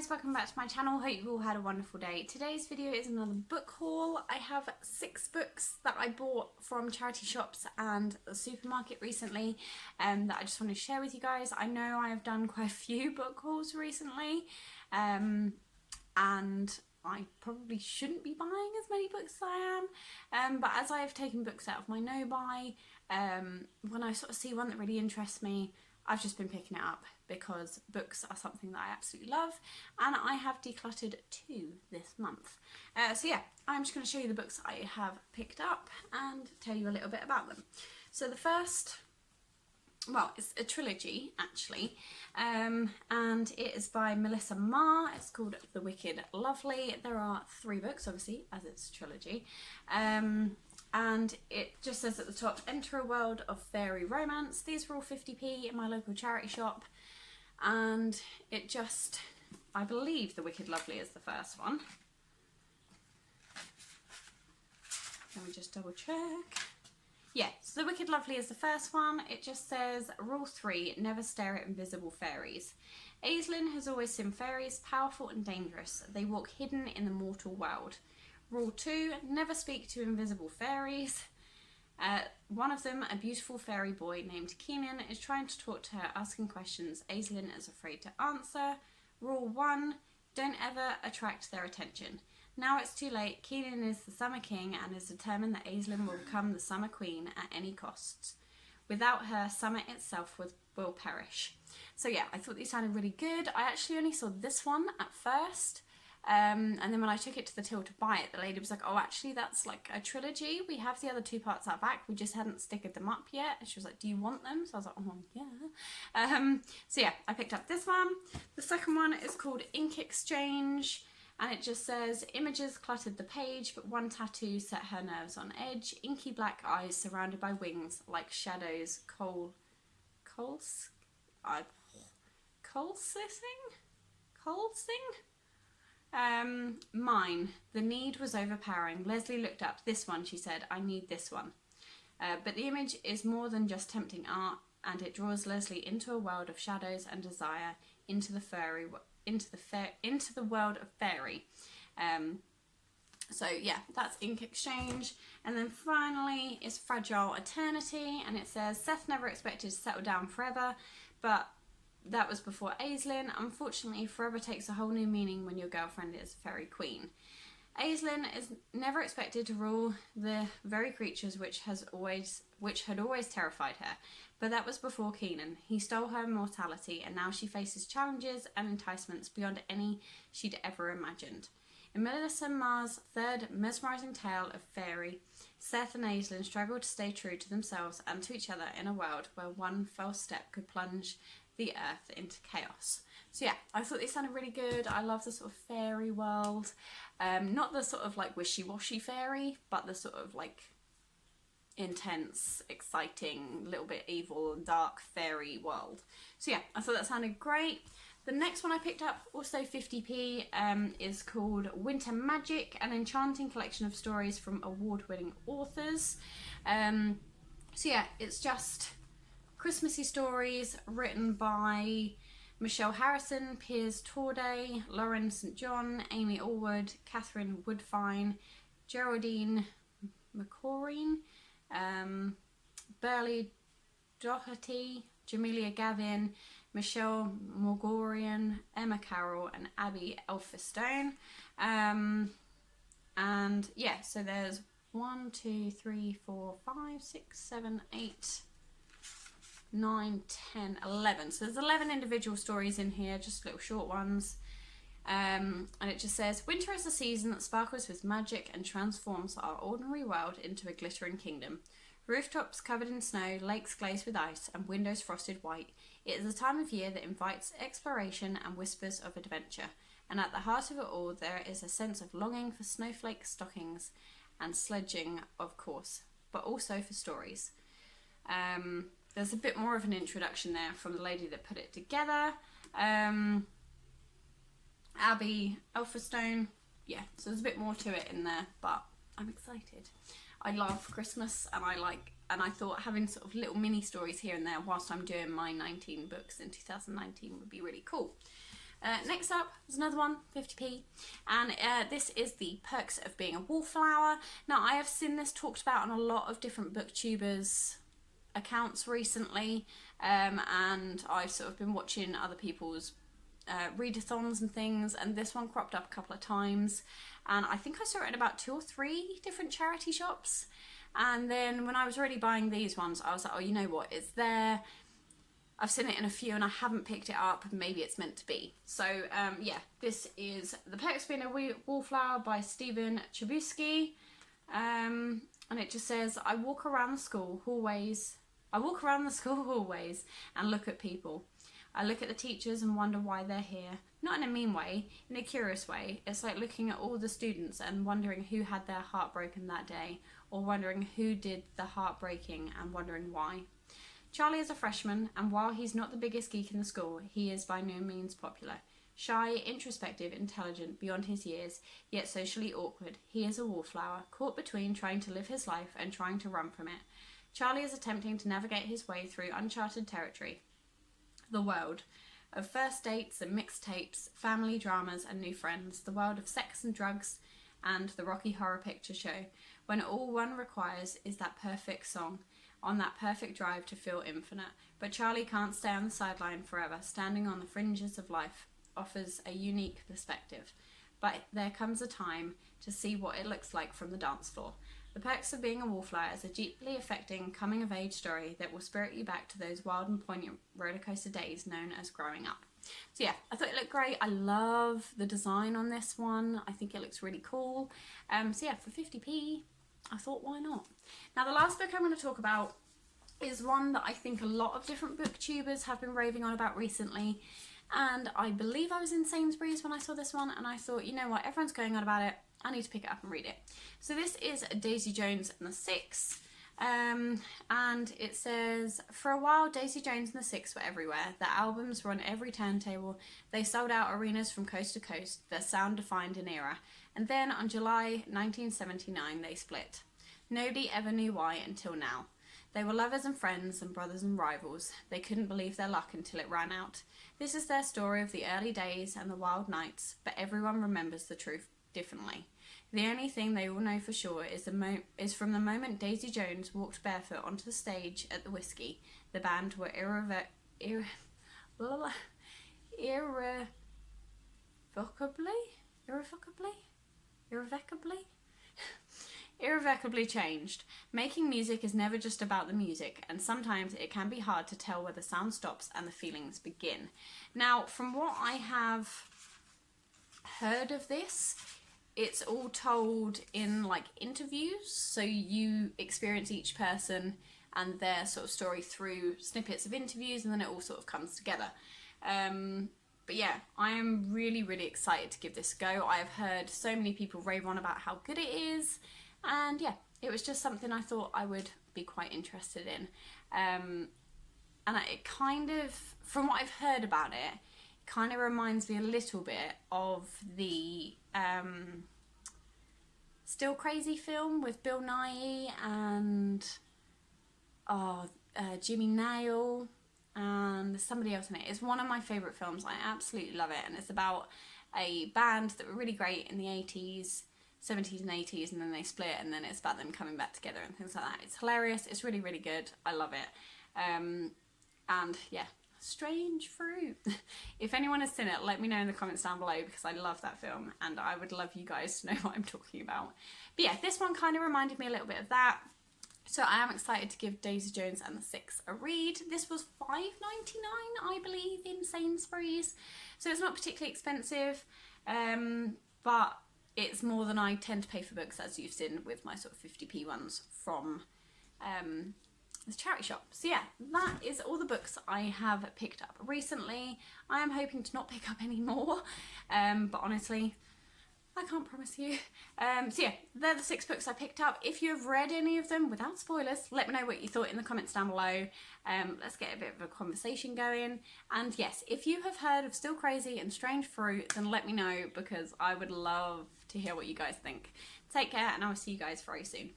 guys, welcome back to my channel. Hope you've all had a wonderful day. Today's video is another book haul. I have 6 books that I bought from charity shops and the supermarket recently that I just want to share with you guys. I know I have done quite a few book hauls recently and I probably shouldn't be buying as many books as I am, but as I have taken books out of my no-buy, when I sort of see one that really interests me, I've just been picking it up because books are something that I absolutely love, and I have decluttered 2 this month. So yeah, I'm just going to show you the books I have picked up and tell you a little bit about them. So the first, well, it's a trilogy actually, and it is by Melissa Marr. It's called The Wicked Lovely. There are 3 books, obviously, as it's a trilogy. And it just says at the top, enter a world of fairy romance. These were all 50p in my local charity shop. And it just, I believe The Wicked Lovely is the first one. Let me just double check. Yeah, so The Wicked Lovely is the first one. It just says, Rule 3, never stare at invisible fairies. Aislinn has always seen fairies, powerful and dangerous. They walk hidden in the mortal world. Rule 2, never speak to invisible fairies. One of them, a beautiful fairy boy named Keenan, is trying to talk to her, asking questions Aislinn is afraid to answer. Rule 1, don't ever attract their attention. Now it's too late. Keenan is the Summer King and is determined that Aislinn will become the Summer Queen at any costs. Without her, summer itself will perish. So yeah, I thought these sounded really good. I actually only saw this one at first. And then when I took it to the till to buy it, the lady was like, oh, actually, that's like a trilogy. We have the other 2 parts out back. We just hadn't stickered them up yet. And she was like, do you want them? So I was like, oh, yeah. So yeah, I picked up this one. The second one is called Ink Exchange. And it just says, images cluttered the page, but one tattoo set her nerves on edge. Inky black eyes surrounded by wings like shadows. Mine. The need was overpowering. Leslie looked up. This one, she said. I need this one. But the image is more than just tempting art, and it draws Leslie into a world of shadows and desire, into the world of fairy. So yeah, that's Ink Exchange. And then finally is Fragile Eternity, and it says Seth never expected to settle down forever, but that was before Aislinn. Unfortunately, forever takes a whole new meaning when your girlfriend is fairy queen. Aislinn is never expected to rule the very creatures which had always terrified her, but that was before Keenan. He stole her immortality, and now she faces challenges and enticements beyond any she'd ever imagined. In Melissa Marr's 3rd mesmerising tale of fairy, Seth and Aislinn struggle to stay true to themselves and to each other in a world where one false step could plunge the earth into chaos. So yeah, I thought they sounded really good. I love the sort of fairy world. Not the sort of like wishy-washy fairy, but the sort of like intense, exciting, little bit evil and dark fairy world. So yeah, I thought that sounded great. The next one I picked up, also 50p, is called Winter Magic, an enchanting collection of stories from award-winning authors. So yeah, it's just Christmassy stories written by Michelle Harrison, Piers Torday, Lauren St. John, Amy Allwood, Catherine Woodfine, Geraldine McCorrine, Burley Doherty, Jamelia Gavin, Michelle Morgorian, Emma Carroll, and Abby Elphinstone. And yeah, so there's 1, 2, 3, 4, 5, 6, 7, 8, 9, 10, 11. So there's 11 individual stories in here, just little short ones. And it just says, winter is a season that sparkles with magic and transforms our ordinary world into a glittering kingdom. Rooftops covered in snow, lakes glazed with ice, and windows frosted white. It is a time of year that invites exploration and whispers of adventure. And at the heart of it all, there is a sense of longing for snowflake stockings and sledging, of course, but also for stories. There's a bit more of an introduction there from the lady that put it together. Abby Elphinstone. Yeah, so there's a bit more to it in there, but I'm excited. I love Christmas, and I thought having sort of little mini stories here and there whilst I'm doing my 19 books in 2019 would be really cool. Next up is another one, 50p, and this is the perks of being a wallflower. Now, I have seen this talked about on a lot of different booktubers accounts recently, and I've sort of been watching other people's readathons and things, and this one cropped up a couple of times, and I think I saw it in about 2 or 3 different charity shops. And then when I was already buying these ones, I was like, oh, you know what, it's there. I've seen it in a few and I haven't picked it up. Maybe it's meant to be. So yeah, this is The Perks of Being a Wallflower by Stephen Chbosky. And it just says, I walk around the school hallways and look at people. I look at the teachers and wonder why they're here. Not in a mean way, in a curious way. It's like looking at all the students and wondering who had their heart broken that day, or wondering who did the heartbreaking and wondering why. Charlie is a freshman, and while he's not the biggest geek in the school, he is by no means popular. Shy, introspective, intelligent, beyond his years, yet socially awkward, he is a wallflower, caught between trying to live his life and trying to run from it. Charlie is attempting to navigate his way through uncharted territory. The world of first dates and mixtapes, family dramas and new friends, the world of sex and drugs, and the Rocky Horror Picture Show, when all one requires is that perfect song, on that perfect drive to feel infinite. But Charlie can't stay on the sideline forever. Standing on the fringes of life offers a unique perspective. But there comes a time to see what it looks like from the dance floor. The Perks of Being a Wallflower is a deeply affecting coming-of-age story that will spirit you back to those wild and poignant rollercoaster days known as growing up. So yeah, I thought it looked great. I love the design on this one. I think it looks really cool. So yeah, for 50p, I thought, why not? Now, the last book I'm going to talk about is one that I think a lot of different booktubers have been raving on about recently. And I believe I was in Sainsbury's when I saw this one, and I thought, you know what, everyone's going on about it. I need to pick it up and read it. So this is Daisy Jones and the Six. And it says, for a while, Daisy Jones and the Six were everywhere. Their albums were on every turntable. They sold out arenas from coast to coast. Their sound defined an era. And then on July 1979, they split. Nobody ever knew why until now. They were lovers and friends and brothers and rivals. They couldn't believe their luck until it ran out. This is their story of the early days and the wild nights, but everyone remembers the truth differently. The only thing they all know for sure is from the moment Daisy Jones walked barefoot onto the stage at the Whiskey, the band were irrevocably changed. Making music is never just about the music, and sometimes it can be hard to tell where the sound stops and the feelings begin. Now, from what I have heard of this, it's all told in like interviews, so you experience each person and their sort of story through snippets of interviews, and then it all sort of comes together. But yeah, I am really, really excited to give this a go. I have heard so many people rave on about how good it is, and yeah, it was just something I thought I would be quite interested in. And it kind of, from what I've heard about it, kind of reminds me a little bit of the Still Crazy film with Bill Nighy and Jimmy Nail and somebody else in it. It's one of my favourite films. I absolutely love it, and it's about a band that were really great in the 80s, 70s and 80s, and then they split, and then it's about them coming back together and things like that. It's hilarious. It's really, really good. I love it. And yeah, Strange Fruit. If anyone has seen it, let me know in the comments down below, because I love that film and I would love you guys to know what I'm talking about. But yeah, this one kind of reminded me a little bit of that. So I am excited to give Daisy Jones and the Six a read. This was $5.99, I believe, in Sainsbury's. So it's not particularly expensive, but it's more than I tend to pay for books, as you've seen with my sort of 50p ones from the charity shop. So yeah, that is all the books I have picked up recently. I am hoping to not pick up any more, but honestly, I can't promise you. So yeah, they're the 6 books I picked up. If you have read any of them, without spoilers, let me know what you thought in the comments down below. Let's get a bit of a conversation going. And yes, if you have heard of Still Crazy and Strange Fruit, then let me know, because I would love to hear what you guys think. Take care, and I will see you guys very soon.